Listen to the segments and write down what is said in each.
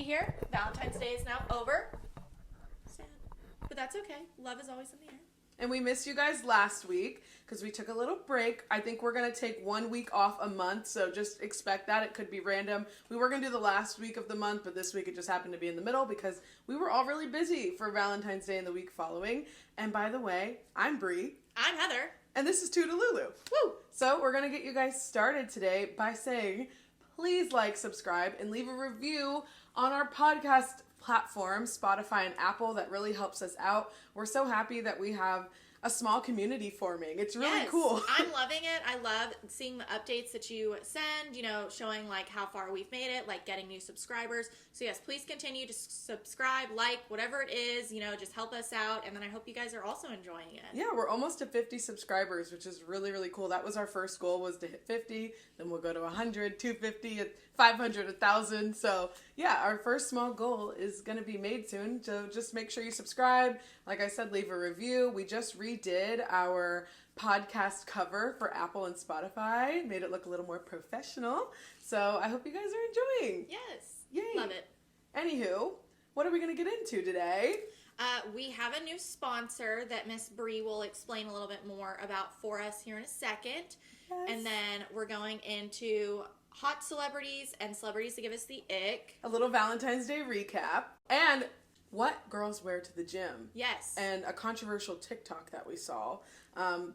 Here. Valentine's Day is now over. Sad. But that's okay. Love is always in the air. And we missed you guys last week because we took a little break. I think we're going to take 1 week off a month, so just expect that. It could be random. We were going to do the last week of the month, but this week it just happened to be in the middle because we were all really busy for Valentine's Day and the week following. And by the way, I'm Bree. I'm Heather. And this is Too Delulu. Woo! So we're going to get you guys started today by saying, please like, subscribe, and leave a review on our podcast platforms, Spotify and Apple. That really helps us out. We're so happy that we have a small community forming. It's really cool. I'm loving it. I love seeing the updates that you send, showing like how far we've made it, like getting new subscribers. So yes, please continue to subscribe, like, whatever it is, just help us out. And then I hope you guys are also enjoying it. Yeah, we're almost to 50 subscribers, which is really, really cool. That was our first goal, was to hit 50. Then we'll go to 100, 250, 500, 1,000. So yeah, our first small goal is going to be made soon. So just make sure you subscribe. Like I said, leave a review. We just redid our podcast cover for Apple and Spotify. Made it look a little more professional. So I hope you guys are enjoying. Yes. Yay. Love it. Anywho, what are we going to get into today? We have a new sponsor that Miss Bree will explain a little bit more about for us here in a second. Yes. And then we're going into hot celebrities and celebrities to give us the ick. A little Valentine's Day recap. And what girls wear to the gym. Yes. And a controversial TikTok that we saw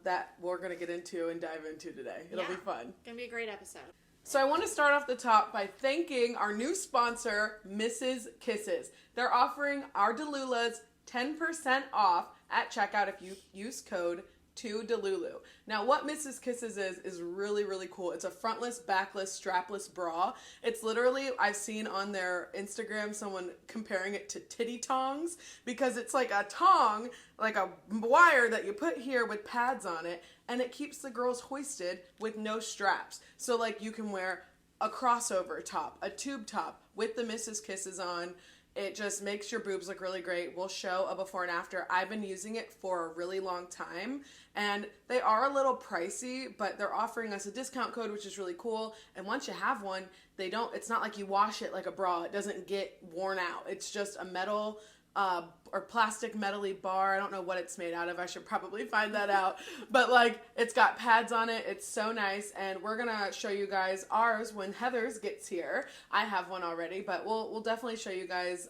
that we're going to get into and dive into today. It'll be fun. Going to be a great episode. So I want to start off the top by thanking our new sponsor, Mrs. Kisses. They're offering our Dolulas 10% off at checkout if you use code Too Delulu. Now, what Mrs. Kisses is really, really cool. It's a frontless, backless, strapless bra. It's literally, I've seen on their Instagram someone comparing it to titty tongs because it's like a tong, like a wire that you put here with pads on it, and it keeps the girls hoisted with no straps. So like you can wear a crossover top, a tube top with the Mrs. Kisses on. It just makes your boobs look really great. We'll show a before and after. I've been using it for a really long time, and they are a little pricey, but they're offering us a discount code, which is really cool. And once you have one, it's not like you wash it like a bra. It doesn't get worn out. It's just a metal or plastic metally bar. I don't know what it's made out of. I should probably find that out. But like, it's got pads on it. It's so nice. And we're gonna show you guys ours when Heather's gets here. I have one already, but we'll definitely show you guys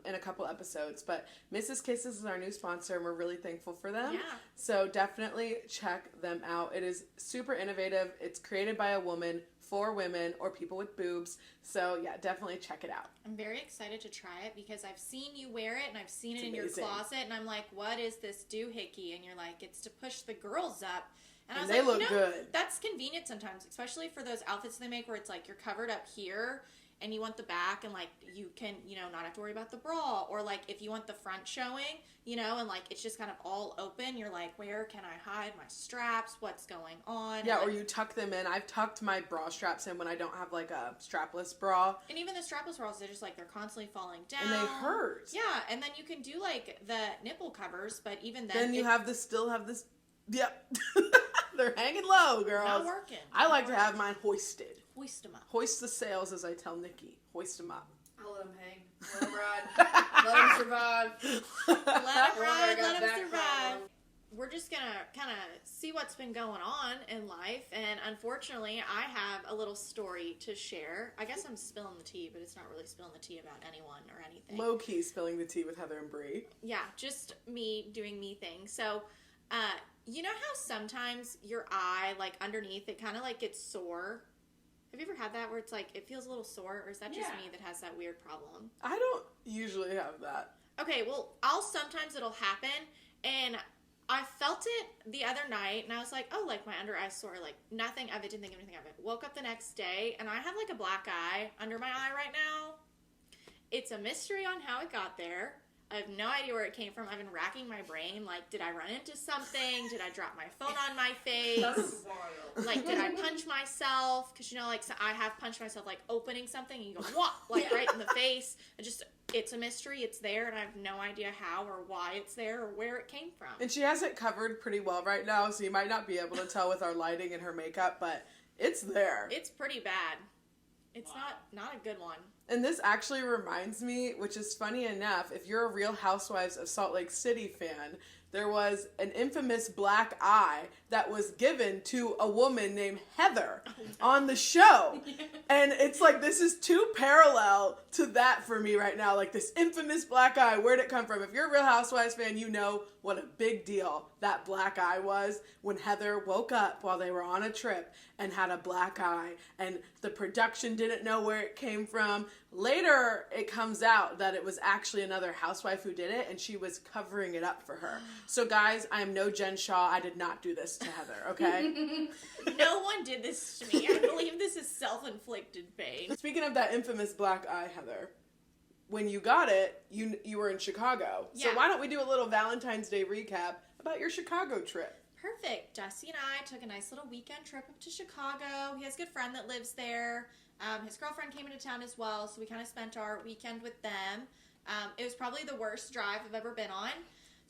in a couple episodes. But Mrs. Kisses is our new sponsor, and we're really thankful for them. Yeah. So definitely check them out. It is super innovative. It's created by a woman for women or people with boobs. So yeah, definitely check it out. I'm very excited to try it because I've seen you wear it and I've seen it in your amazing. Closet, and I'm like, what is this doohickey? And you're like, it's to push the girls up. And I was they like, look good. That's convenient sometimes, especially for those outfits they make where it's like you're covered up here and you want the back, and like you can, not have to worry about the bra, or like if you want the front showing, and like it's just kind of all open. You're like, where can I hide my straps? What's going on? Yeah, and or you tuck them in. I've tucked my bra straps in when I don't have like a strapless bra. And even the strapless bras, they're just like, they're constantly falling down. And they hurt. Yeah, and then you can do like the nipple covers, but even then you still have this. Yep. They're hanging low, girls. Not working. I like to have mine hoisted. Hoist them up. Hoist the sails, as I tell Nikki. Hoist them up. I'll let them hang. Let them ride. Let them survive. Let them ride. Let them survive. We're just going to kind of see what's been going on in life. And unfortunately, I have a little story to share. I guess I'm spilling the tea, but it's not really spilling the tea about anyone or anything. Low-key spilling the tea with Heather and Bree. Yeah, just me doing me things. So, you know how sometimes your eye, like underneath, it kind of like gets sore? Have you ever had that where it's like, it feels a little sore, or is that just me that has that weird problem? I don't usually have that. Okay, well, sometimes it'll happen, and I felt it the other night, and I was like, oh, like my under eye's sore, like nothing of it, didn't think anything of it. Woke up the next day, and I have like a black eye under my eye right now. It's a mystery on how it got there. I have no idea where it came from. I've been racking my brain. Like, did I run into something? Did I drop my phone on my face? That's wild. Like, did I punch myself? Because, you know, like, so I have punched myself, like, opening something, and you go, what? Like, right in the face. It's a mystery. It's there, and I have no idea how or why it's there or where it came from. And she has it covered pretty well right now, so you might not be able to tell with our lighting and her makeup, but it's there. It's pretty bad. It's not a good one. And this actually reminds me, which is funny enough, if you're a Real Housewives of Salt Lake City fan, there was an infamous black eye that was given to a woman named Heather on the show. And it's like, this is too parallel to that for me right now. Like, this infamous black eye, where'd it come from? If you're a Real Housewives fan, you know what a big deal that black eye was when Heather woke up while they were on a trip and had a black eye. And the production didn't know where it came from. Later, it comes out that it was actually another housewife who did it, and she was covering it up for her. So, guys, I am no Jen Shaw. I did not do this to Heather, okay? No one did this to me. I believe this is self-inflicted pain. Speaking of that infamous black eye, Heather, when you got it, you were in Chicago. So Yeah. why don't we do a little Valentine's Day recap about your Chicago trip? Perfect. Dusty and I took a nice little weekend trip up to Chicago. He has a good friend that lives there. His girlfriend came into town as well, so we kind of spent our weekend with them. It was probably the worst drive I've ever been on.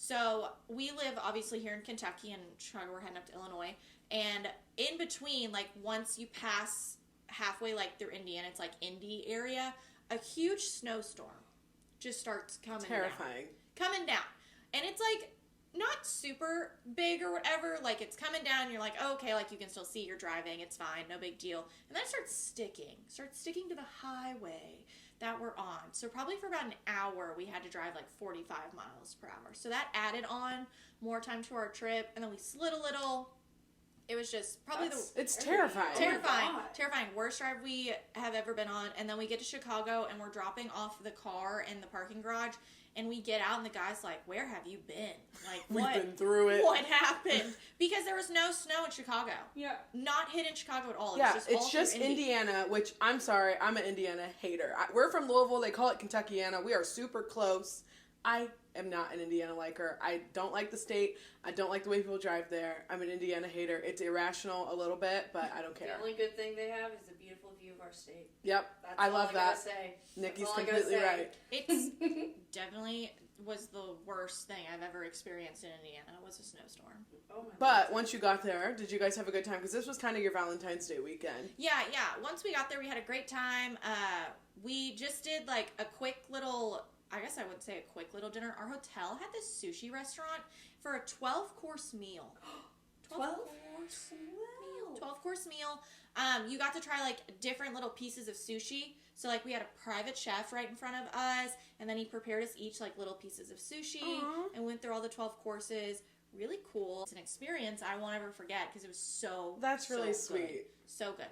So we live obviously here in Kentucky, and Chicago, we're heading up to Illinois. And in between, like once you pass halfway like through Indiana, it's like Indy area, a huge snowstorm just starts coming Terrifying. coming down. And it's like not super big or whatever, like it's coming down and you're like, oh, okay, like you can still see you're driving, it's fine, no big deal. And then it starts sticking to the highway that we're on. So probably for about an hour we had to drive like 45 miles per hour. So that added on more time to our trip, and then we slid a little. It was just probably It's terrifying. Terrifying. Worst drive we have ever been on. And then we get to Chicago and we're dropping off the car in the parking garage, and we get out and the guy's like, where have you been? Like, what? We've been through it. What happened? Because there was no snow in Chicago. Yeah. Not hit in Chicago at all. Yeah, It's it's just Indiana, which I'm sorry, I'm an Indiana hater. We're from Louisville. They call it Kentuckiana. We are super close. I am not an Indiana liker. I don't like the state. I don't like the way people drive there. I'm an Indiana hater. It's irrational a little bit, but I don't care. The only good thing they have is the beautiful view of our state. Yep, That's I all love gotta that. say. Nikki's That's all I gotta completely say. right. It's definitely was the worst thing I've ever experienced in Indiana, was a snowstorm. Oh my But God. once you got there, did you guys have a good time? Because this was kind of your Valentine's Day weekend. Yeah. Once we got there, we had a great time. We just did like a quick little, I guess I would say a quick little dinner. Our hotel had this sushi restaurant for a 12-course meal. 12-course meal. 12-course meal. You got to try like different little pieces of sushi. So like we had a private chef right in front of us, and then he prepared us each like little pieces of sushi. Aww. And went through all the 12 courses. Really cool. It's an experience I won't ever forget because it was so That's really so sweet. good. So good.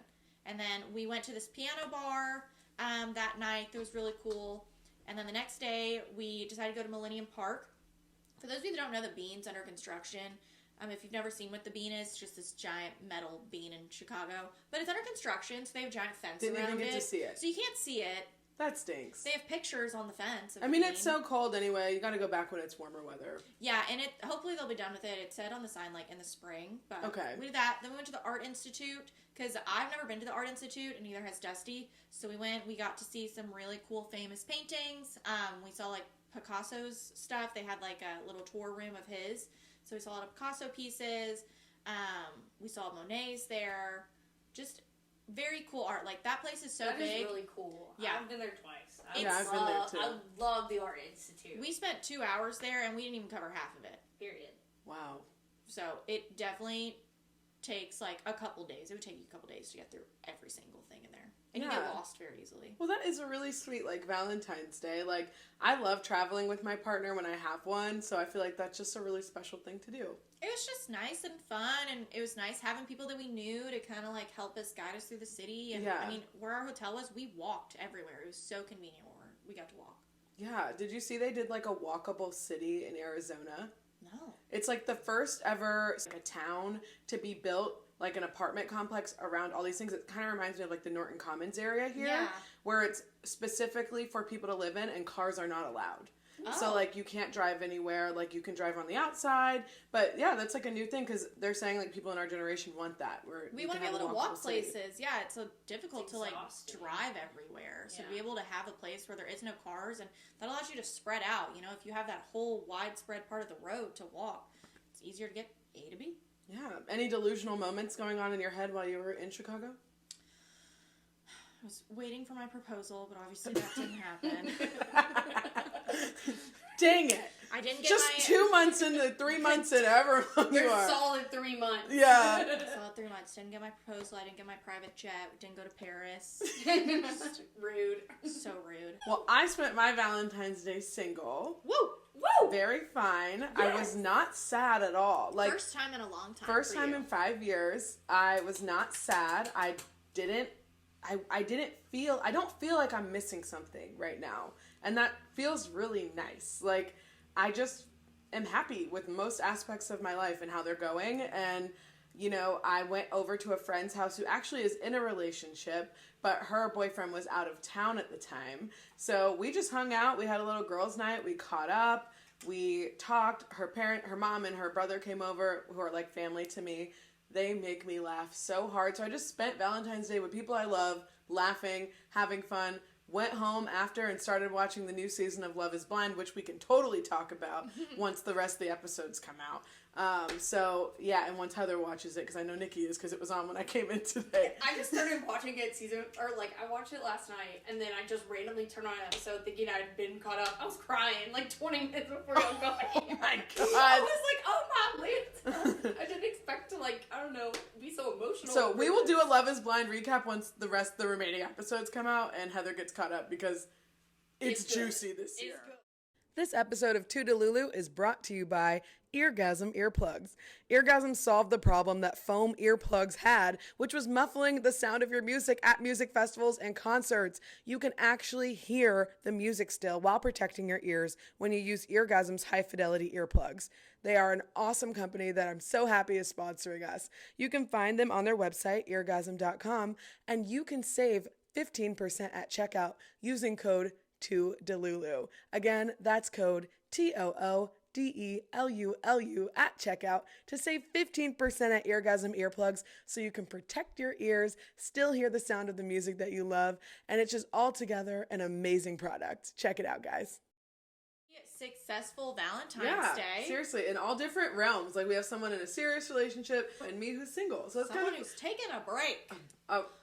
And then we went to this piano bar that night. That was really cool. And then the next day, we decided to go to Millennium Park. For those of you that don't know, the Bean's under construction. If you've never seen what the Bean is, it's just this giant metal bean in Chicago. But it's under construction, so they have a giant fence Didn't around even get it. to see it. So you can't see it. That stinks. They have pictures on the fence of I the mean, Bean. it's so cold anyway. You got to go back when it's warmer weather. Yeah, and hopefully they'll be done with it. It said on the sign, like, in the spring. But Okay. we did that. Then we went to the Art Institute, because I've never been to the Art Institute, and neither has Dusty. So we got to see some really cool, famous paintings. We saw, like, Picasso's stuff. They had, like, a little tour room of his. So we saw a lot of Picasso pieces. We saw Monet's there. Just very cool art. Like, that place is so That big. is really cool. Yeah. I've been there twice. Yeah, I've been there too. I love the Art Institute. We spent 2 hours there, and we didn't even cover half of it. Period. Wow. So it definitely takes like a couple days. It would take you a couple days to get through every single thing in there. And you Yeah. get lost very easily. Well, that is a really sweet, like, Valentine's Day. Like, I love traveling with my partner when I have one, so I feel like that's just a really special thing to do. It was just nice and fun, and it was nice having people that we knew to kind of like help us guide us through the city. And Yeah. I mean, where our hotel was, we walked everywhere. It was so convenient where we got to walk. Yeah. Did you see they did, like, a walkable city in Arizona? No. It's, like, the first ever, like, a town to be built, like, an apartment complex around all these things. It kind of reminds me of, like, the Norton Commons area here, Yeah. where it's specifically for people to live in and cars are not allowed. So, like, you can't drive anywhere. Like, you can drive on the outside. But, yeah, that's, like, a new thing because they're saying, like, people in our generation want that. We want to be able to walk places. Yeah, it's so difficult to, like, drive everywhere. So to be able to have a place where there is no cars, and that allows you to spread out. You know, if you have that whole widespread part of the road to walk, it's easier to get A to B. Yeah. Any delusional moments going on in your head while you were in Chicago? I was waiting for my proposal, but obviously that didn't happen. Dang it. I didn't get just 2 months into 3 months in, however long you are. Solid 3 months. Yeah. Solid 3 months. Didn't get my proposal. I didn't get my private jet. Didn't go to Paris. Rude. So rude. Well, I spent my Valentine's Day single. Woo! Woo! Very fine. Yes. I was not sad at all. Like, first time in a long time. First time in 5 years. I was not sad. I don't feel like I'm missing something right now. And that feels really nice. Like, I just am happy with most aspects of my life and how they're going. And, you know, I went over to a friend's house who actually is in a relationship, but her boyfriend was out of town at the time. So we just hung out. We had a little girls' night. We caught up. We talked. Her mom and her brother came over, who are like family to me. They make me laugh so hard. So I just spent Valentine's Day with people I love, laughing, having fun. Went home after and started watching the new season of Love is Blind, which we can totally talk about once the rest of the episodes come out. So, yeah, and once Heather watches it, because I know Nikki is, because it was on when I came in today. I just started watching it I watched it last night, and then I just randomly turned on an episode thinking I'd been caught up. I was crying like 20 minutes before y'all got here. Oh my God. I was like, oh my Lanta. I didn't expect to, like, I don't know, be so emotional. So we will do a Love is Blind recap once the remaining episodes come out, and Heather gets caught up, because it's juicy this year. This episode of Too Delulu is brought to you by Eargasm Earplugs. Eargasm solved the problem that foam earplugs had, which was muffling the sound of your music at music festivals and concerts. You can actually hear the music still while protecting your ears when you use Eargasm's high-fidelity earplugs. They are an awesome company that I'm so happy is sponsoring us. You can find them on their website, eargasm.com, and you can save 15% at checkout using code Too Delulu. Again, that's code TOODELULU at checkout to save 15% at Eargasm Earplugs so you can protect your ears, still hear the sound of the music that you love, and it's just altogether an amazing product. Check it out, guys. Successful Valentine's Day. Seriously, in all different realms. Like, we have someone in a serious relationship and me who's single. So it's someone kind of who's taking a break.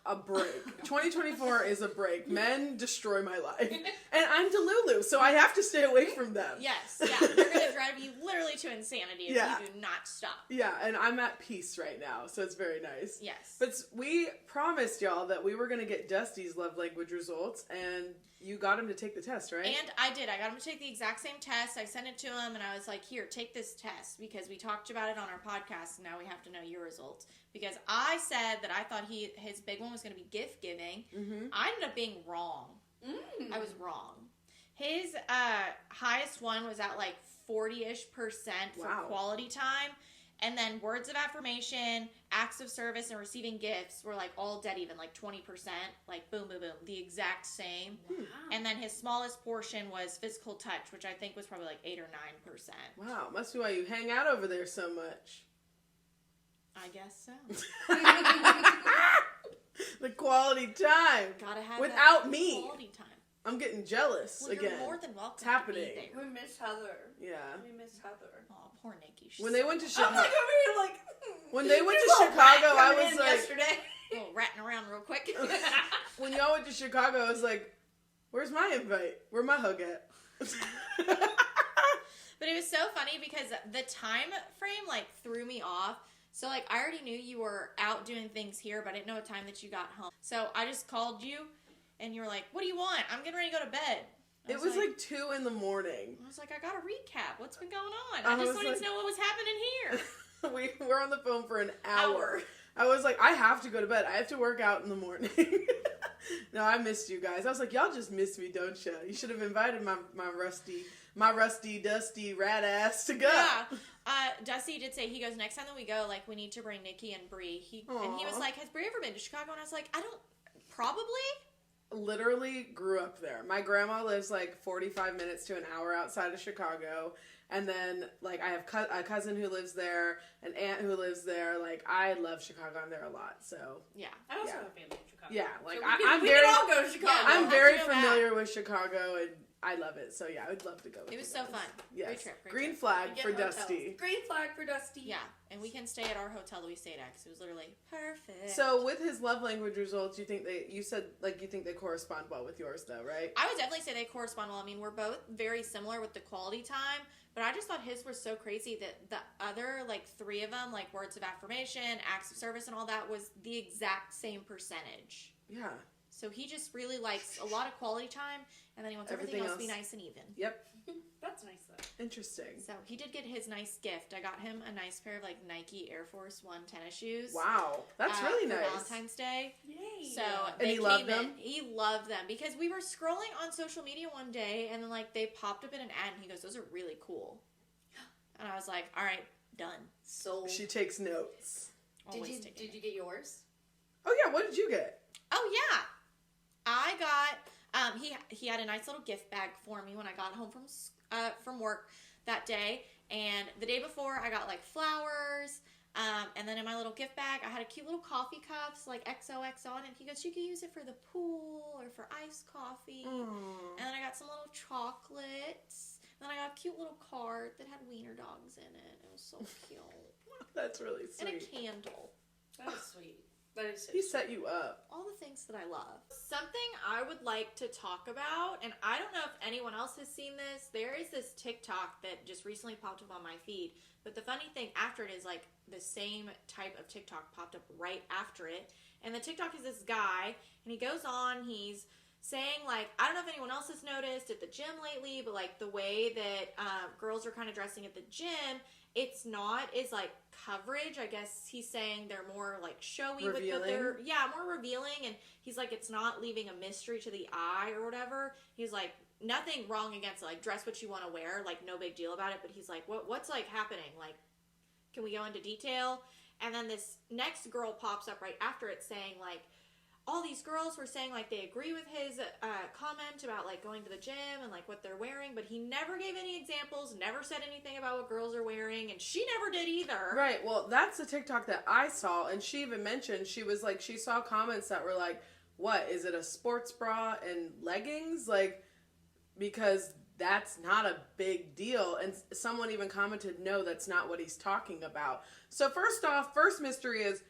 A break. 2024 is a break. Men destroy my life. And I'm Delulu, so I have to stay away from them. Yes, yeah. They're going to drive you literally to insanity if you do not stop. Yeah, and I'm at peace right now, so it's very nice. Yes. But we promised y'all that we were going to get Dusty's love language results, and you got him to take the test, right? And I did. I got him to take the exact same test. I sent it to him, and I was like, here, take this test, because we talked about it on our podcast, and now we have to know your results. Because I said that I thought his big one was going to be gift giving. Mm-hmm. I ended up being wrong. I was wrong. His highest one was at like 40-ish% for quality time. And then words of affirmation, acts of service, and receiving gifts were like all dead even, like 20%, like boom, boom, boom, the exact same. Wow. And then his smallest portion was physical touch, which I think was probably like 8 or 9%. Wow, must be why you hang out over there so much. I guess so. The quality time. Gotta have without that me. Quality time. I'm getting jealous again. You're more than welcome. It's happening. To be there. We miss Heather. Yeah. We miss Heather. Oh, poor Nikki. When they went to Chicago, Chicago, when they went to Chicago, I was like, yesterday. A little ratting around real quick. When y'all went to Chicago, I was like, "Where's my invite? Where my hug at?" But it was so funny because the time frame like threw me off. So like I already knew you were out doing things here, but I didn't know what time that you got home. So I just called you, and you were like, "What do you want? I'm getting ready to go to bed." It was like 2 a.m. I was like, "I got a recap. What's been going on? I just wanted to know what was happening here." We were on the phone for an hour. I was like, I have to go to bed. I have to work out in the morning. No, I missed you guys. I was like, y'all just missed me, don't you? You should have invited my rusty, dusty rat ass to go. Yeah. Dusty did say, he goes, next time that we go, like, we need to bring Nikki and Bree. And he was like, has Bree ever been to Chicago? And I was like, probably. literally grew up there. My grandma lives like 45 minutes to an hour outside of Chicago. And then, like, I have a cousin who lives there, an aunt who lives there. Like, I love Chicago. I'm there a lot, so. Yeah. I also have family in Chicago. Yeah, like, so I'm we very. can all go to Chicago. I'm very familiar with Chicago, and I love it. So, yeah, I would love to go with It was you so guys. fun. Yes. Great trip. Green trip. flag for Dusty. Green flag for Dusty. Yeah, and we can stay at our hotel that we stayed at because it was literally perfect. So, with his love language results, you think you said, like, you think they correspond well with yours, though, right? I would definitely say they correspond well. I mean, we're both very similar with the quality time, but I just thought his was so crazy that the other, like, 3 of them, like, words of affirmation, acts of service, and all that was the exact same percentage. Yeah. So he just really likes a lot of quality time, and then he wants everything else to be nice and even. Yep. That's nice, though. Interesting. So he did get his nice gift. I got him a nice pair of, like, Nike Air Force One tennis shoes. Wow. That's really for nice. Valentine's Day. Yay. So And he loved them? He loved them because we were scrolling on social media one day, and then, like, they popped up in an ad, and he goes, "Those are really cool." And I was like, "All right, done." So She takes notes. did you get yours? Oh, yeah. What did you get? Oh yeah, I got. He had a nice little gift bag for me when I got home from work that day, and the day before I got, like, flowers. And then in my little gift bag, I had a cute little coffee cups, like XOX on it. He goes, "You can use it for the pool or for iced coffee." Aww. And then I got some little chocolates. And then I got a cute little card that had wiener dogs in it. It was so cute. That's really sweet. And a candle. That is sweet. That is so He sweet. set you up. All the things that I love. Something I would like to talk about, and I don't know if anyone else has seen this. There is this TikTok that just recently popped up on my feed. But the funny thing after it is, like, the same type of TikTok popped up right after it. And the TikTok is this guy, and he goes on, he's saying, like, I don't know if anyone else has noticed at the gym lately, but, like, the way that girls are kind of dressing at the gym, it's not as, like, coverage. I guess he's saying they're more, like, showy with what they're, more revealing. And he's like, it's not leaving a mystery to the eye or whatever. He's like, nothing wrong against it. Like, dress what you want to wear. Like, no big deal about it. But he's like, what's, like, happening? Like, can we go into detail? And then this next girl pops up right after it saying, like, all these girls were saying, like, they agree with his comment about, like, going to the gym and, like, what they're wearing, but he never gave any examples, never said anything about what girls are wearing, and she never did either. Right, well, that's the TikTok that I saw, and she even mentioned, she was like, she saw comments that were like, what, is it a sports bra and leggings? Like, because that's not a big deal, and someone even commented, no, that's not what he's talking about. So first off, first mystery is,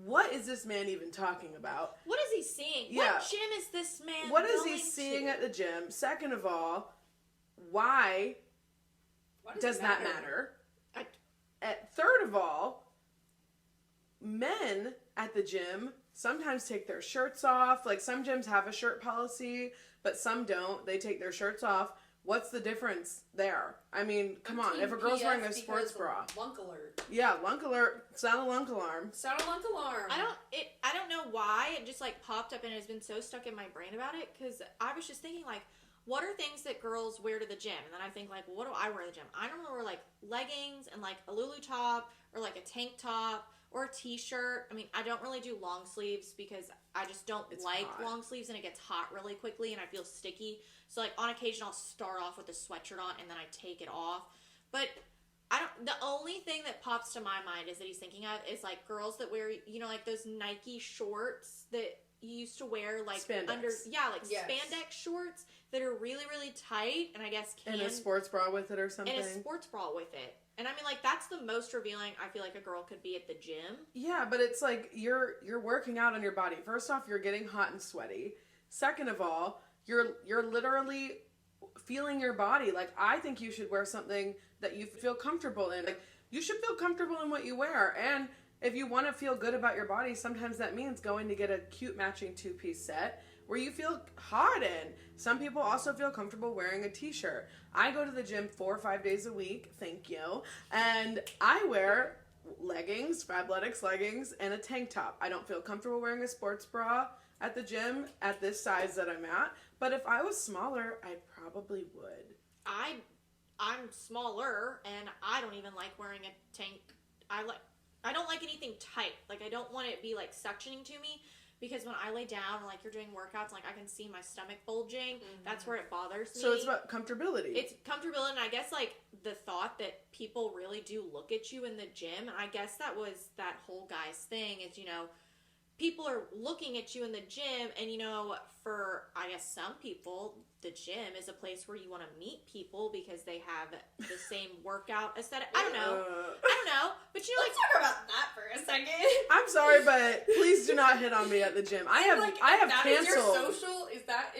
what is this man even talking about? What is he seeing? Yeah. What gym is this man What is going he seeing to? at the gym? Second of all, why does that matter? Third of all, men at the gym sometimes take their shirts off. Like, some gyms have a shirt policy, but some don't. They take their shirts off. What's the difference there? I mean, come on. If a girl's wearing a sports bra. Lunk alert. Yeah, lunk alert. Sound a lunk alarm. Sound a lunk alarm. I don't know why it just, like, popped up and has been so stuck in my brain about it, because I was just thinking, like, what are things that girls wear to the gym? And then I think, like, well, what do I wear to the gym? I normally wear, like, leggings and, like, a Lulu top or, like, a tank top or a t-shirt. I mean, I don't really do long sleeves because I just don't like long sleeves, and it gets hot really quickly and I feel sticky. So, like, on occasion I'll start off with a sweatshirt on and then I take it off. But the only thing that pops to my mind is that he's thinking of is, like, girls that wear, you know, like, those Nike shorts that you used to wear, like, spandex. Spandex shorts that are really, really tight, and I guess And a sports bra with it or something. And a sports bra with it. And I mean, like, that's the most revealing I feel like a girl could be at the gym. Yeah, but it's like you're working out on your body. First off, you're getting hot and sweaty. Second of all, you're literally feeling your body. Like, I think you should wear something that you feel comfortable in. Like, you should feel comfortable in what you wear. And if you want to feel good about your body, sometimes that means going to get a cute matching 2-piece set where you feel hot in. Some people also feel comfortable wearing a t-shirt. I go to the gym 4 or 5 days a week, thank you, and I wear leggings, Fabletics leggings, and a tank top. I don't feel comfortable wearing a sports bra at the gym at this size that I'm at, but if I was smaller, I probably would. I'm smaller, and I don't even like wearing a tank. I don't like anything tight. Like, I don't want it to be, like, suctioning to me. because when I lay down, like you're doing workouts, like I can see my stomach bulging. That's where it bothers me. So it's about comfortability. It's comfortability, and I guess like the thought that people really do look at you in the gym, and I guess that was that whole guy's thing is, people are looking at you in the gym, and for I guess some people, the gym is a place where you want to meet people because they have the same workout aesthetic. I don't know, but Let's talk about that for a second. I'm sorry, but please do not hit on me at the gym. I have canceled. Is your social? If that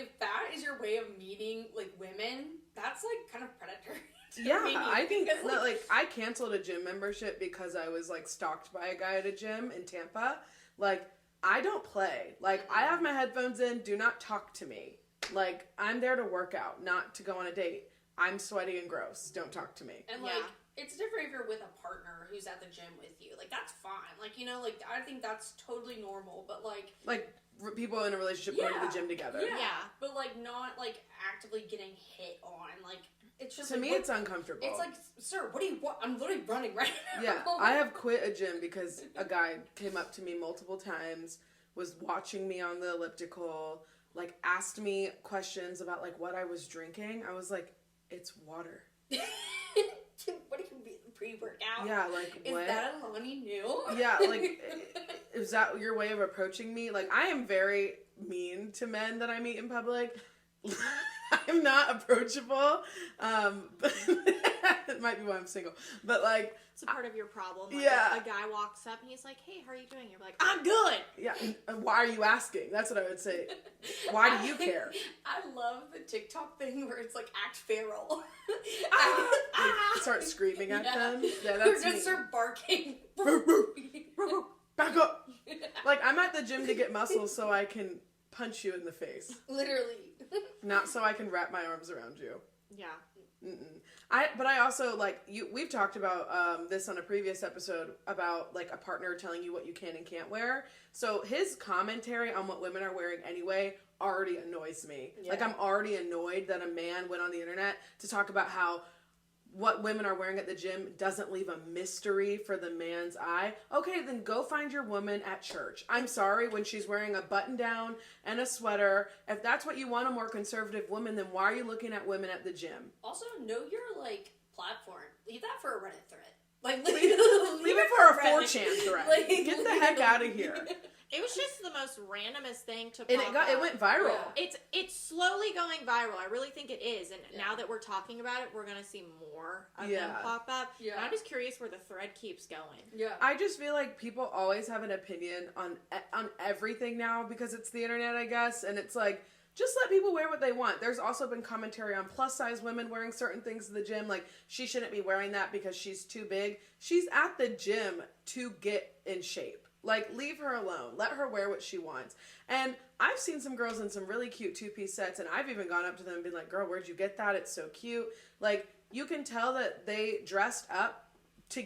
is your way of meeting like women, that's like kind of predatory. Yeah, I think because, I canceled a gym membership because I was like stalked by a guy at a gym in Tampa. Like, I don't play. Like, I have my headphones in. Do not talk to me. Like, I'm there to work out, not to go on a date. I'm sweaty and gross. Don't talk to me. And, it's different if you're with a partner who's at the gym with you. Like, that's fine. Like, I think that's totally normal. But, like people in a relationship going to the gym together. Yeah. But, not, actively getting hit on. Like, it's just... To me, it's uncomfortable. It's like, sir, what do you want? I'm literally running right now. Yeah. I have quit a gym because a guy came up to me multiple times, was watching me on the elliptical, asked me questions about, what I was drinking. I was like, it's water. What do you mean, pre-workout? Yeah, is what? Is that a Lonnie new? Yeah, is that your way of approaching me? I am very mean to men that I meet in public. I'm not approachable. It might be why I'm single. But, it's a part of your problem. Yeah. A guy walks up and he's like, hey, how are you doing? You're like, I'm good. Yeah. Why are you asking? That's what I would say. Why do you care? I love the TikTok thing where it's act feral. Start screaming at them. Yeah, or that's just me. start barking. Back up. I'm at the gym to get muscles so I can punch you in the face. Literally. Not so I can wrap my arms around you. Yeah. But I also, we've talked about this on a previous episode about, a partner telling you what you can and can't wear. So his commentary on what women are wearing anyway already annoys me. Yeah. I'm already annoyed that a man went on the internet to talk about how what women are wearing at the gym doesn't leave a mystery for the man's eye. Okay, then go find your woman at church. I'm sorry, when she's wearing a button down and a sweater, if that's what you want, a more conservative woman, then why are you looking at women at the gym? Also, know your, platform. Leave that for a Reddit thread. Leave it for a 4chan thread. Get the heck out of here. It was just the most randomest thing to pop And it went viral. Yeah. It's slowly going viral. I really think it is. And now that we're talking about it, we're going to see more of them pop up. Yeah. And I'm just curious where the thread keeps going. Yeah. I just feel like people always have an opinion on everything now because it's the internet, I guess. And it's just let people wear what they want. There's also been commentary on plus-size women wearing certain things to the gym. She shouldn't be wearing that because she's too big. She's at the gym to get in shape. Leave her alone. Let her wear what she wants. And I've seen some girls in some really cute two-piece sets, and I've even gone up to them and been like, girl, where'd you get that? It's so cute. You can tell that they dressed up to,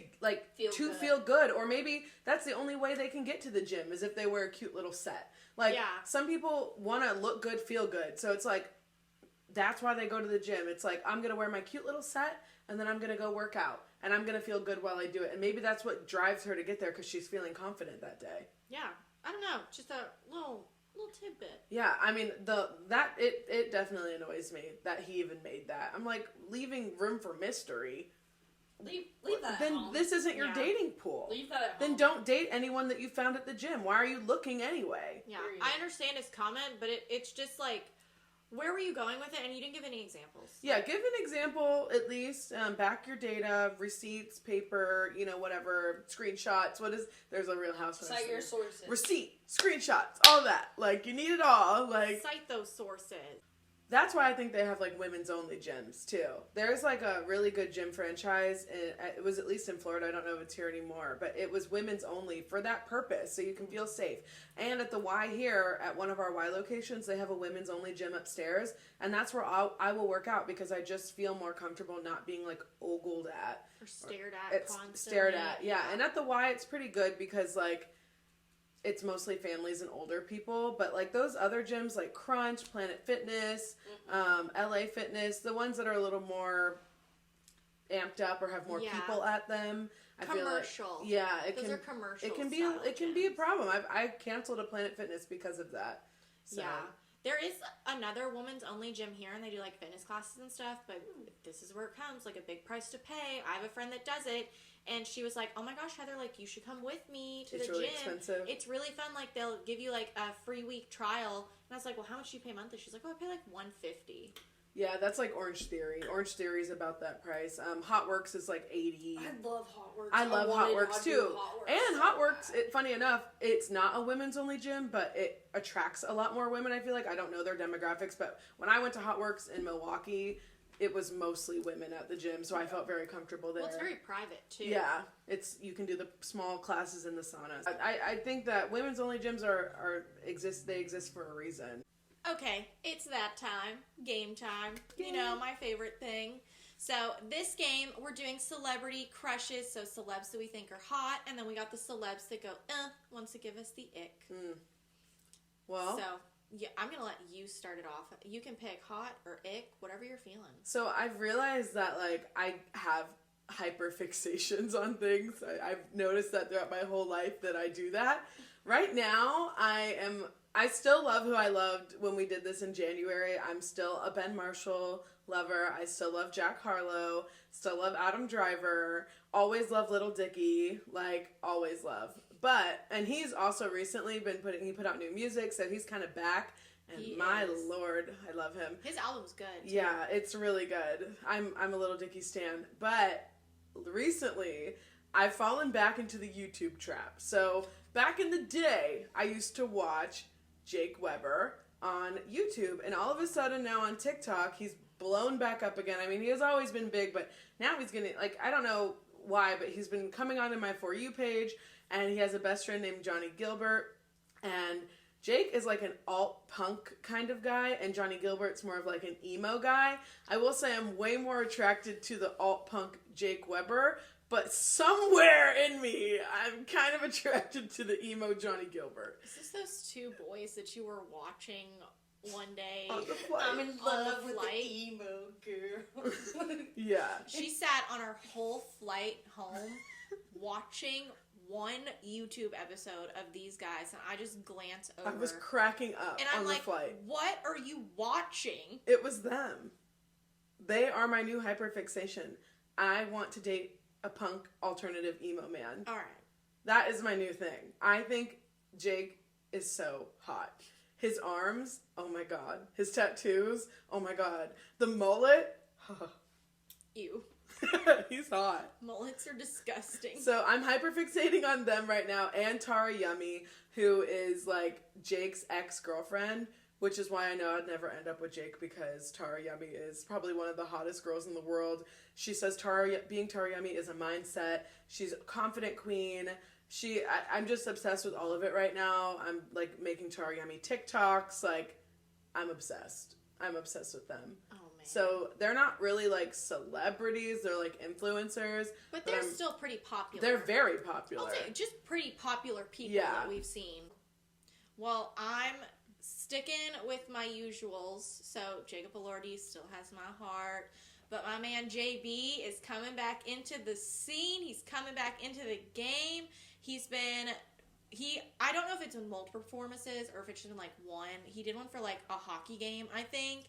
feel good. Or maybe that's the only way they can get to the gym is if they wear a cute little set. Some people want to look good, feel good. So it's that's why they go to the gym. It's I'm going to wear my cute little set, and then I'm going to go work out. And I'm going to feel good while I do it. And maybe that's what drives her to get there because she's feeling confident that day. Yeah. I don't know. Just a little tidbit. Yeah. I mean, it definitely annoys me that he even made that. I'm leaving room for mystery. Leave that Then at home. this isn't your dating pool. Leave that at home. Then don't date anyone that you found at the gym. Why are you looking anyway? Yeah. I understand his comment, but it's just where were you going with it? And you didn't give any examples. Yeah, give an example at least. Back your data, receipts, paper, whatever, screenshots. There's a Real Housewives. Cite your sources. Receipt, screenshots, all that. You need it all. Cite those sources. That's why I think they have women's only gyms too. There's a really good gym franchise. It was at least in Florida. I don't know if it's here anymore, but it was women's only for that purpose, so you can feel safe. And at the Y here, at one of our Y locations, they have a women's only gym upstairs, and that's where I will work out because I just feel more comfortable not being ogled at or stared at constantly. Stared at, yeah. And at the Y, it's pretty good because it's mostly families and older people, but those other gyms Crunch, Planet Fitness, LA Fitness, the ones that are a little more amped up or have more people at them, I feel like, commercial. Yeah, Those are commercial. It can be a problem. I canceled a Planet Fitness because of that. So. Yeah. There is another woman's only gym here, and they do, like, fitness classes and stuff, but this is where it comes, like, a big price to pay. I have a friend that does it, and she was like, oh my gosh, Heather, like, you should come with me to the really gym. Expensive. It's really fun. Like, they'll give you, like, a free week trial. And I was like, well, how much do you pay monthly? She's like, oh, I pay, like, $150. Yeah, that's like Orange Theory. Orange Theory is about that price. Hot Works is like $80. I love Hot Works. I love Hot Works too. And Hot Works, bad. funny enough, it's not a women's only gym, but it attracts a lot more women. I feel like I don't know their demographics, but when I went to Hot Works in Milwaukee, it was mostly women at the gym, so I felt very comfortable there. Well, it's very private too. Yeah, you can do the small classes in the sauna. I think that women's only gyms they exist for a reason. Okay, it's that time. Game time. You know, my favorite thing. So this game, we're doing celebrity crushes, so celebs that we think are hot, and then we got the celebs that go, wants to give us the ick. Well. So, yeah, I'm going to let you start it off. You can pick hot or ick, whatever you're feeling. So I've realized that, like, I have hyperfixations on things. I've noticed that throughout my whole life that I do that. Right now, I still love who I loved when we did this in January. I'm still a Ben Marshall lover. I still love Jack Harlow. Still love Adam Driver. Always love Little Dicky. Like, always love. And he's also recently he put out new music, so he's kind of back. And Lord, I love him. His album's good, too. Yeah, it's really good. I'm a Little Dicky stan. But recently, I've fallen back into the YouTube trap. So, back in the day, I used to watch Jake Weber on YouTube, and all of a sudden now on TikTok, he's blown back up again. I mean, he has always been big, but now he's getting, like, I don't know why, but he's been coming onto my For You page, and he has a best friend named Johnny Gilbert, and Jake is like an alt-punk kind of guy, and Johnny Gilbert's more of like an emo guy. I will say I'm way more attracted to the alt-punk Jake Weber, but somewhere in me, I'm kind of attracted to the emo Johnny Gilbert. Is this those two boys that you were watching one day? On the flight. I'm in love with the emo girl. Yeah. She sat on her whole flight home watching one YouTube episode of these guys, and I just glance over. I was cracking up and I'm on like, the flight. What are you watching? It was them. They are my new hyperfixation. I want to date a punk alternative emo man. All right. That is my new thing. I think Jake is so hot. His arms, oh my god. His tattoos, oh my god. The mullet, Ew. he's hot. Mullets are disgusting. So I'm hyperfixating on them right now, and Tara Yummy, who is like Jake's ex-girlfriend, which is why I know I'd never end up with Jake, because Tara Yummy is probably one of the hottest girls in the world. She says being Tara Yummy is a mindset. She's a confident queen. I'm just obsessed with all of it right now. I'm like making Tara Yummy TikToks. Like, I'm obsessed. I'm obsessed with them. Oh man. So they're not really like celebrities. They're like influencers. But they're still pretty popular. They're very popular. I'll say just pretty popular people that we've seen. Well, I'm sticking with my usuals. So Jacob Elordi still has my heart. But my man JB is coming back into the scene. He's coming back into the game. I don't know if it's in multiple performances or if it's just in like one. He did one for like a hockey game, I think.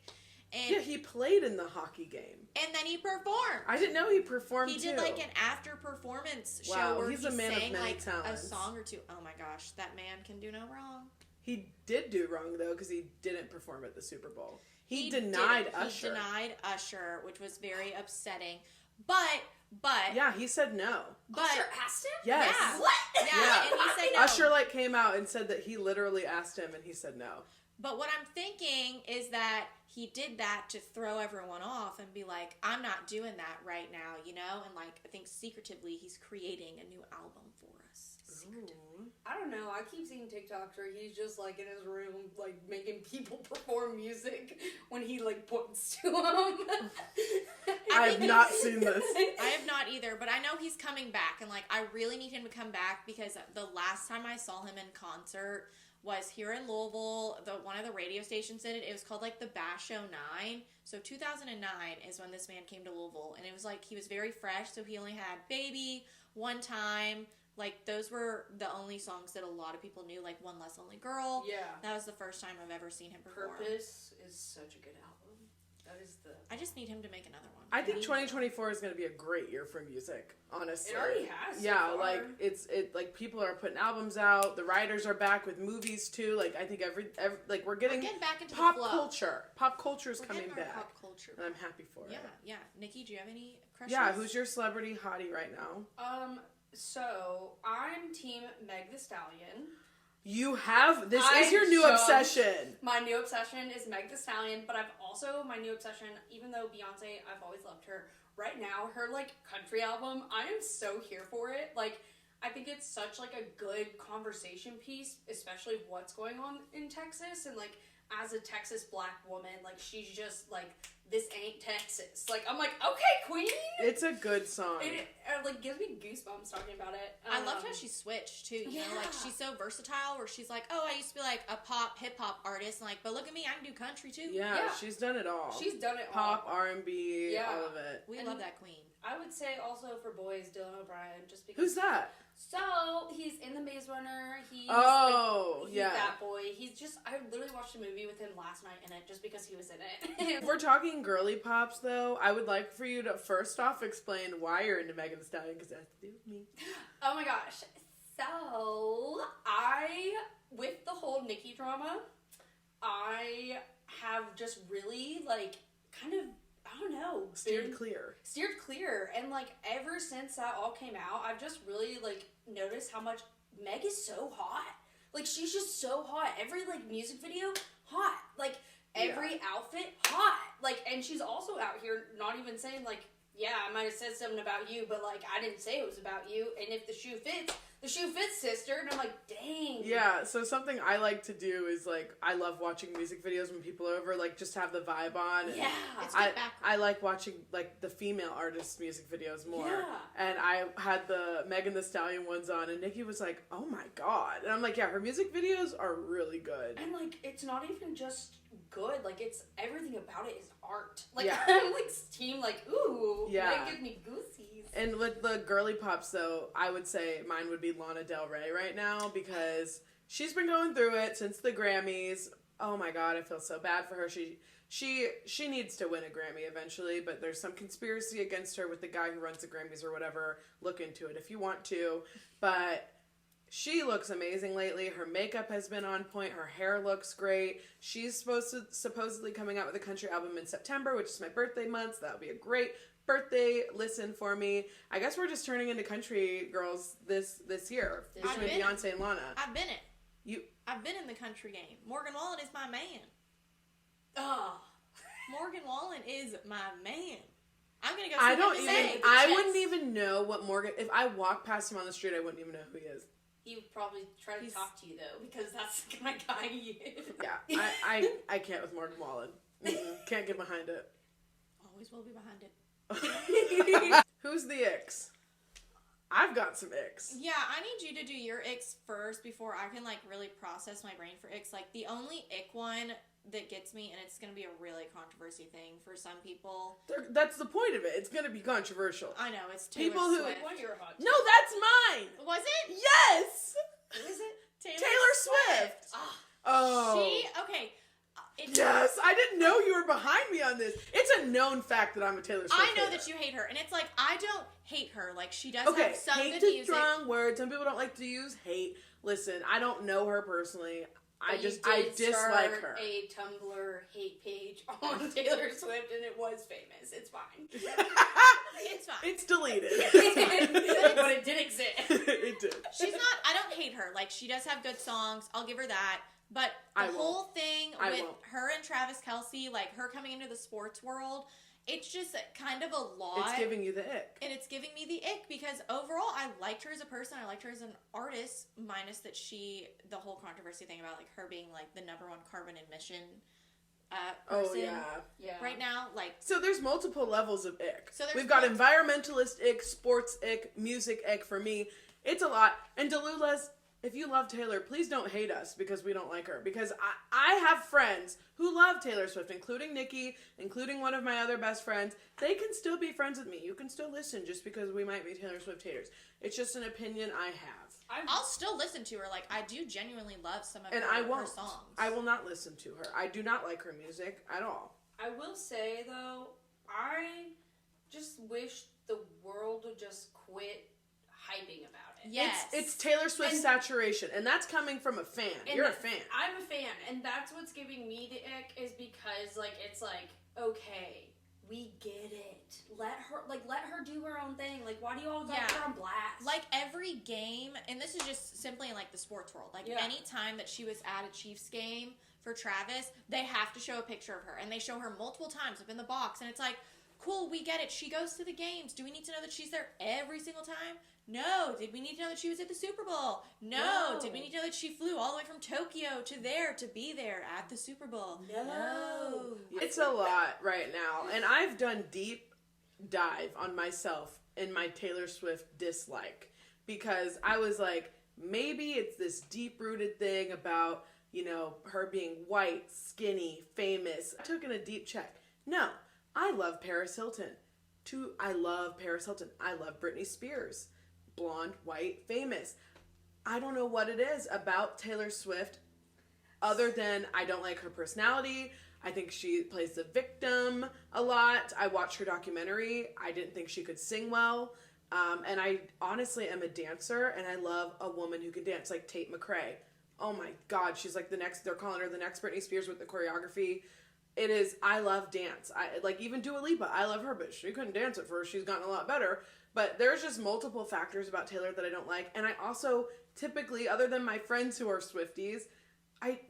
And yeah, he played in the hockey game. And then he performed. I didn't know he performed too. He did like an after performance show wow, where he's he a man sang of many like talents. a song or two. Oh my gosh, that man can do no wrong. He did do wrong though, because he didn't perform at the Super Bowl. He denied Usher. He denied Usher, which was very upsetting. But yeah, he said no. But Usher asked him? Yes. Yeah. What? Yeah, and he said no. Usher like came out and said that he literally asked him and he said no. But what I'm thinking is that he did that to throw everyone off and be like, I'm not doing that right now, you know? And like, I think secretively he's creating a new album for us. I don't know. I keep seeing TikToks where he's just like in his room, like making people perform music when he like points to them. I have not seen this. I have not either, but I know he's coming back, and like I really need him to come back because the last time I saw him in concert was here in Louisville. One of the radio stations did it. It was called like the Bash 09. So 2009 is when this man came to Louisville, and it was like he was very fresh. So he only had Baby, One Time. Like, those were the only songs that a lot of people knew. Like, One Less Lonely Girl. Yeah. That was the first time I've ever seen him perform. Purpose is such a good album. That is the... I just need him to make another one. I think 2024 is going to be a great year for music, honestly. It already has. Yeah, so far. like like people are putting albums out. The writers are back with movies too. Like I think every like we're getting back into pop the flow. culture. Pop culture is We're coming getting our back. pop culture. And I'm happy for Yeah, it. yeah. Nikki, do you have any crushes? Yeah, who's your celebrity hottie right now? So I'm team Meg Thee Stallion. You have this I is your new just- obsession. My new obsession is Meg Thee Stallion, but I've also my new obsession, even though Beyonce, I've always loved her. Right now, her like country album, I am so here for it. Like, I think it's such like a good conversation piece, especially what's going on in Texas, and like as a Texas black woman, like she's just like, this ain't Texas. Like, I'm like, okay, queen. It's a good song. It like gives me goosebumps talking about it. I loved how she switched too. You know, like she's so versatile. Where she's like, "Oh, I used to be like a pop hip hop artist, and like, but look at me, I can do country too." Yeah, she's done it all. She's done it Pop, all. R&B, all of it. We love that queen. I would say also for boys, Dylan O'Brien, just because. Who's that? So he's in The Maze Runner. He's he's yeah. that boy. He's just. I literally watched a movie with him last night in it, just because he was in it. If we're talking girly pops, though, I would like for you to first off explain why you're into Megan Thee Stallion, because it has to do with me. Oh my gosh. So, with the whole Nicki drama, I have just really, like, kind of, I don't know. Steered clear. And, like, ever since that all came out, I've just really, like, noticed how much Meg is so hot. Like, she's just so hot. Every, like, music video, hot. Like, every outfit, hot. Like, and she's also out here not even saying, like, yeah, I might have said something about you, but, like, I didn't say it was about you. And if the shoe fits, sister. And I'm like, dang. Yeah, so something I like to do is, like, I love watching music videos when people are over, like, just have the vibe on. And yeah. It's good background. I like watching, like, the female artists' music videos more. Yeah. And I had the Megan Thee Stallion ones on, and Nikki was like, oh my god. And I'm like, yeah, her music videos are really good. And, like, it's not even just good. Like, it's everything about it is art. Like, Yeah. I'm, like, team, like, ooh. Yeah. Meg gives me goosies. And with the girly pops, though, I would say mine would be Lana Del Rey right now, because she's been going through it since the Grammys. Oh my god, I feel so bad for her. She needs to win a Grammy eventually, but there's some conspiracy against her with the guy who runs the Grammys or whatever. Look into it if you want to. But she looks amazing lately. Her makeup has been on point. Her hair looks great. She's supposedly coming out with a country album in September, which is my birthday month. So that'll be a great birthday listen for me. I guess we're just turning into country girls this year between Beyonce and Lana. I've been it. I've been in the country game. Morgan Wallen is my man. Oh. Morgan Wallen is my man. I'm gonna go. I wouldn't even know what Morgan. If I walked past him on the street, I wouldn't even know who he is. He would probably try to talk to you, though, because that's the kind of guy he is. Yeah, I can't with Morgan Wallen. Can't get behind it. Always will be behind it. Who's the icks? I've got some icks. Yeah, I need you to do your icks first before I can, like, really process my brain for icks. Like, the only ick one that gets me, and it's going to be a really controversy thing for some people. That's the point of it. It's going to be controversial. I know, it's Taylor People who... Swift. No, that's mine! Was it? Yes! Who is it? Taylor Swift! Oh. Okay. Yes, I didn't know you were behind me on this. It's a known fact that I'm a Taylor Swift I know hater. that you hate her, and it's like, I don't hate her. Like, she does Okay, have some hate's good a music. strong word. Some people don't like to use hate. Listen, I don't know her personally. I dislike her. A Tumblr hate page on Taylor Swift, and it was famous. It's fine. It's fine. It's deleted. But it did exist. It did. She's not, I don't hate her. Like, she does have good songs. I'll give her that. But the whole thing with her and Travis Kelce, like, her coming into the sports world, it's just kind of a lot. It's giving you the ick. And it's giving me the ick because overall, I liked her as a person. I liked her as an artist, minus that the whole controversy thing about, like, her being, like, the #1 carbon emission person right now. Like, so there's multiple levels of ick. So we've got environmentalist ick, sports ick, music ick for me. It's a lot. And Delula's if you love Taylor, please don't hate us because we don't like her. Because I have friends who love Taylor Swift, including Nikki, including one of my other best friends. They can still be friends with me. You can still listen just because we might be Taylor Swift haters. It's just an opinion I have. I'll still listen to her. Like, I do genuinely love some of And her songs. I will not listen to her. I do not like her music at all. I will say, though, I just wish the world would just quit hyping about it. Yes. It's Taylor Swift saturation, and that's coming from a fan. You're a fan. I'm a fan, and that's what's giving me the ick is because, like, it's like, okay, we get it. Let her do her own thing. Like, why do you all got her on blast? Like, every game, and this is just simply in, like, the sports world. Like, any time that she was at a Chiefs game for Travis, they have to show a picture of her, and they show her multiple times up in the box, and it's like, cool, we get it. She goes to the games. Do we need to know that she's there every single time? No. Did we need to know that she was at the Super Bowl? No. Did we need to know that she flew all the way from Tokyo to there to be there at the Super Bowl? No. It's a lot right now. And I've done deep dive on myself in my Taylor Swift dislike. Because I was like, maybe it's this deep-rooted thing about, you know, her being white, skinny, famous. I took in a deep check. No. I love Paris Hilton. I love Paris Hilton. I love Britney Spears. Blonde, white, famous. I don't know what it is about Taylor Swift other than I don't like her personality. I think she plays the victim a lot. I watched her documentary. I didn't think she could sing well. And I honestly am a dancer, and I love a woman who can dance, like Tate McRae. Oh my God, she's like they're calling her the next Britney Spears with the choreography. It is, I love dance. Like, even Dua Lipa, I love her, but she couldn't dance at first. She's gotten a lot better. But there's just multiple factors about Taylor that I don't like. And I also, typically, other than my friends who are Swifties,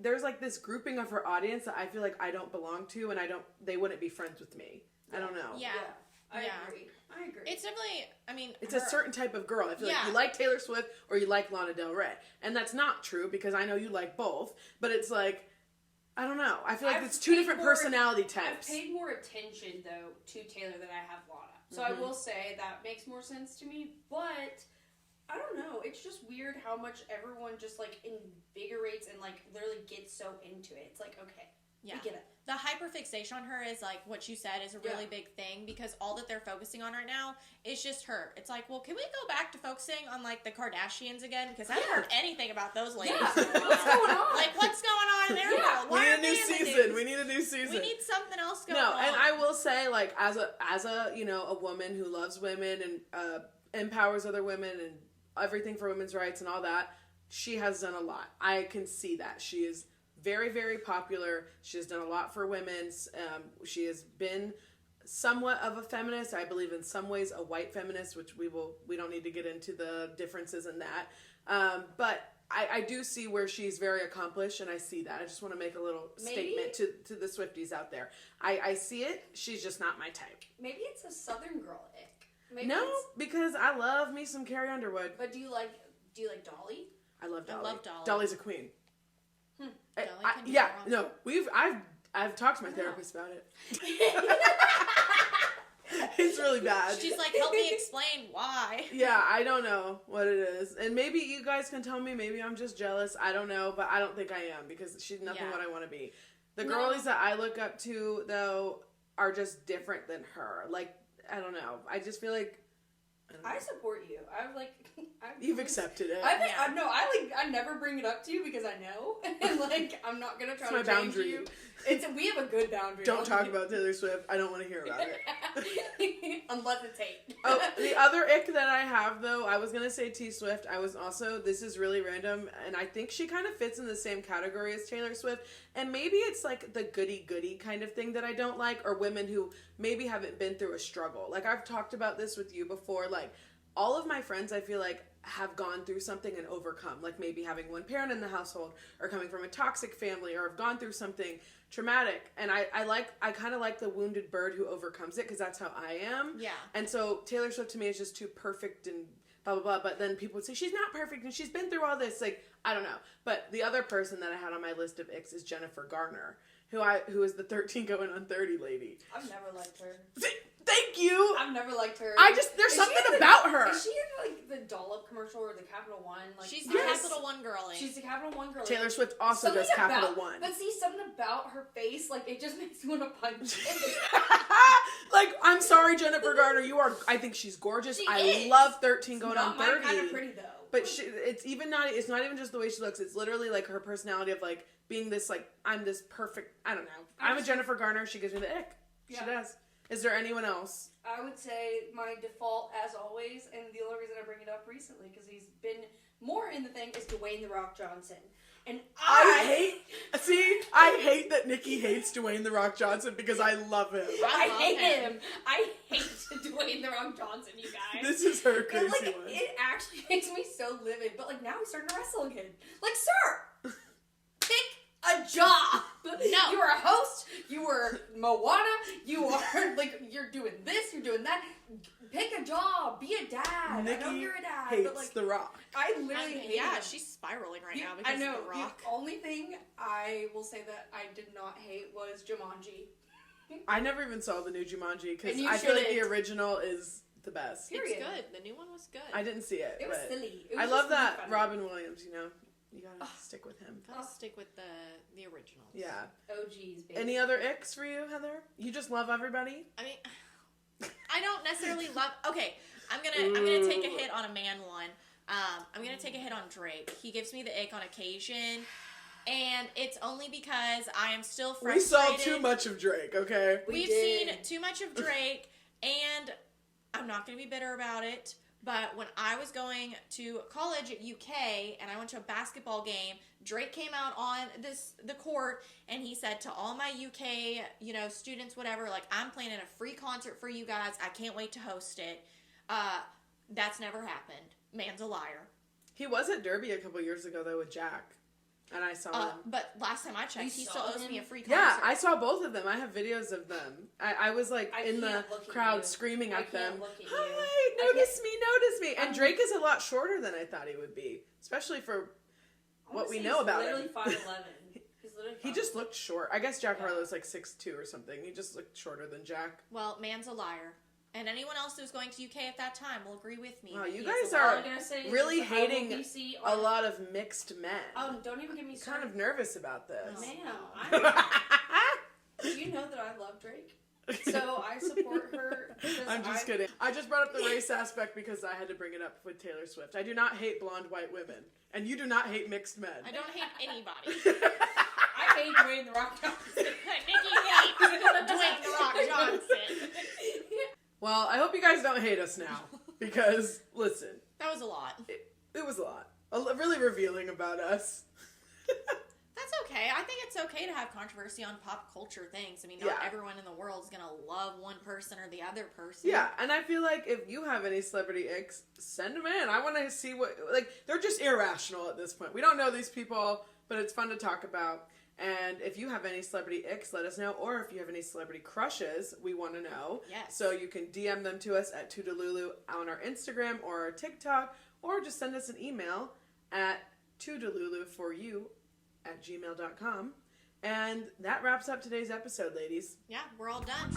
there's like this grouping of her audience that I feel like I don't belong to, and they wouldn't be friends with me. I don't know. Yeah. I agree. It's definitely, I mean... It's a certain type of girl. I feel like you like Taylor Swift or you like Lana Del Rey. And that's not true, because I know you like both. But it's like... I don't know. I feel like it's two different personality types. I've paid more attention, though, to Taylor than I have Lana. So I will say that makes more sense to me. But, I don't know. It's just weird how much everyone just, like, invigorates and, like, literally gets so into it. It's like, okay, we get it. The hyperfixation on her is, like, what you said is a really big thing, because all that they're focusing on right now is just her. It's like, well, can we go back to focusing on, like, the Kardashians again? Because I haven't heard anything about those ladies. Yeah. What's going on? Like, what's going on in their world? We need a new season. We need a new season. We need something else going on. No, and I will say, like, as a you know, a woman who loves women and empowers other women and everything for women's rights and all that, she has done a lot. I can see that. She is very, very popular. She has done a lot for women. She has been somewhat of a feminist. I believe in some ways a white feminist, which we don't need to get into the differences in that. But I do see where she's very accomplished, and I see that. I just want to make a little statement to the Swifties out there. I see it. She's just not my type. Maybe it's a Southern girl ick. Maybe No, because I love me some Carrie Underwood. But do you like Dolly? I love Dolly. I love Dolly. Dolly's a queen. Dolly can do wrong. I've talked to my therapist about it. It's really bad. She's like, help me explain why. Yeah, I don't know what it is. And maybe you guys can tell me. Maybe I'm just jealous. I don't know. But I don't think I am, because she's nothing what I want to be. The girlies that I look up to, though, are just different than her. Like, I don't know. I just feel like... I support you. You've accepted it. I never bring it up to you because I know, and like I'm not gonna try to change you. We have a good boundary. Don't talk about Taylor Swift. I don't want to hear about it. Unless it's hate. Oh, the other ick that I have, though, I was gonna say T Swift. I was also, this is really random, and I think she kind of fits in the same category as Taylor Swift. And maybe it's like the goody-goody kind of thing that I don't like, or women who maybe haven't been through a struggle. Like, I've talked about this with you before. Like, all of my friends, I feel like, have gone through something and overcome. Like, maybe having one parent in the household, or coming from a toxic family, or have gone through something traumatic. And I kind of like the wounded bird who overcomes it, because that's how I am. Yeah. And so Taylor Swift to me is just too perfect and blah, blah, blah. But then people would say, she's not perfect and she's been through all this. Like, I don't know. But the other person that I had on my list of icks is Jennifer Garner, who is the 13 going on 30 lady. I've never liked her. Thank you. I've never liked her. There's something about her. Is she in like the Dollop commercial or the Capital One? Like, She's the Capital One girlie. She's the Capital One girlie. Taylor Swift also does Capital One. But see, something about her face, like, it just makes me want to punch it. Like, I'm sorry, Jennifer Garner. I think she's gorgeous. I love 13 going on 30. Not kind of pretty, though. But it's not even just the way she looks. It's literally, like, her personality of, like, being this, like, I'm this perfect, I don't know. I'm a Jennifer Garner. She gives me the ick. Yeah. She does. Is there anyone else? I would say my default, as always, and the only reason I bring it up recently, because he's been more in the thing, is Dwayne "The Rock" Johnson. And I hate that Nikki hates Dwayne "The Rock" Johnson because I love him. I hate him. I hate Dwayne "The Rock" Johnson, you guys. This is her crazy one. one. It actually makes me so livid, but like now he's starting to wrestle again. Like, sir, pick a job. No. You are a host. You were Moana. You are like, you're doing this. You're doing that. Pick a job. Be a dad. Nikki I know you're a dad. hates but like, The Rock. I literally hate him. She's spiraling right now because I know. of The Rock. The only thing I will say that I did not hate was Jumanji. I never even saw the new Jumanji because And you I feel like shouldn't. the original is the best. Period. It's good. The new one was good. I didn't see it. It was but silly. It I was love just that funny. Robin Williams, you know. You gotta stick with him. Gotta stick with the originals. Yeah. OGs, baby. Any other icks for you, Heather? You just love everybody? I mean, I don't necessarily love. Okay, I'm gonna take a hit on a man one. I'm gonna take a hit on Drake. He gives me the ick on occasion, and it's only because I am still frustrated. We saw too much of Drake, okay? We've seen too much of Drake, and I'm not gonna be bitter about it. But when I was going to college at UK and I went to a basketball game, Drake came out on the court and he said to all my UK, students, whatever, like, I'm planning a free concert for you guys. I can't wait to host it. That's never happened. Man's a liar. He was at Derby a couple years ago, though, with Jack. And I saw him. But last time I checked, he still owes me a free concert. Yeah, I saw both of them. I have videos of them. I was like in the crowd screaming at them. Hi, notice me. And Drake is a lot shorter than I thought he would be, especially for what we know about him. He's literally 5'11". He just looked short. I guess Jack Harlow's like 6'2" or something. He just looked shorter than Jack. Well, man's a liar. And anyone else who's going to UK at that time will agree with me. Wow, you guys are really hating a lot of mixed men. Oh, don't even get me started. I'm kind of nervous about this. Ma'am, you know that I love Drake, so I support her. I'm just kidding. I just brought up the race aspect because I had to bring it up with Taylor Swift. I do not hate blonde white women, and you do not hate mixed men. I don't hate anybody. I hate Dwayne "The Rock" Johnson. Nikki hates Dwayne "The Rock" Johnson. Well, I hope you guys don't hate us now, because, listen. That was a lot. It was a lot. Really revealing about us. That's okay. I think it's okay to have controversy on pop culture things. I mean, not everyone in the world is going to love one person or the other person. Yeah, and I feel like if you have any celebrity icks, send them in. I want to see what, like, they're just irrational at this point. We don't know these people, but it's fun to talk about. And if you have any celebrity icks, let us know. Or if you have any celebrity crushes, we want to know. Yes. So you can DM them to us at Too Delulu on our Instagram or our TikTok. Or just send us an email at toodaluluforyou@gmail.com. And that wraps up today's episode, ladies. Yeah, we're all done.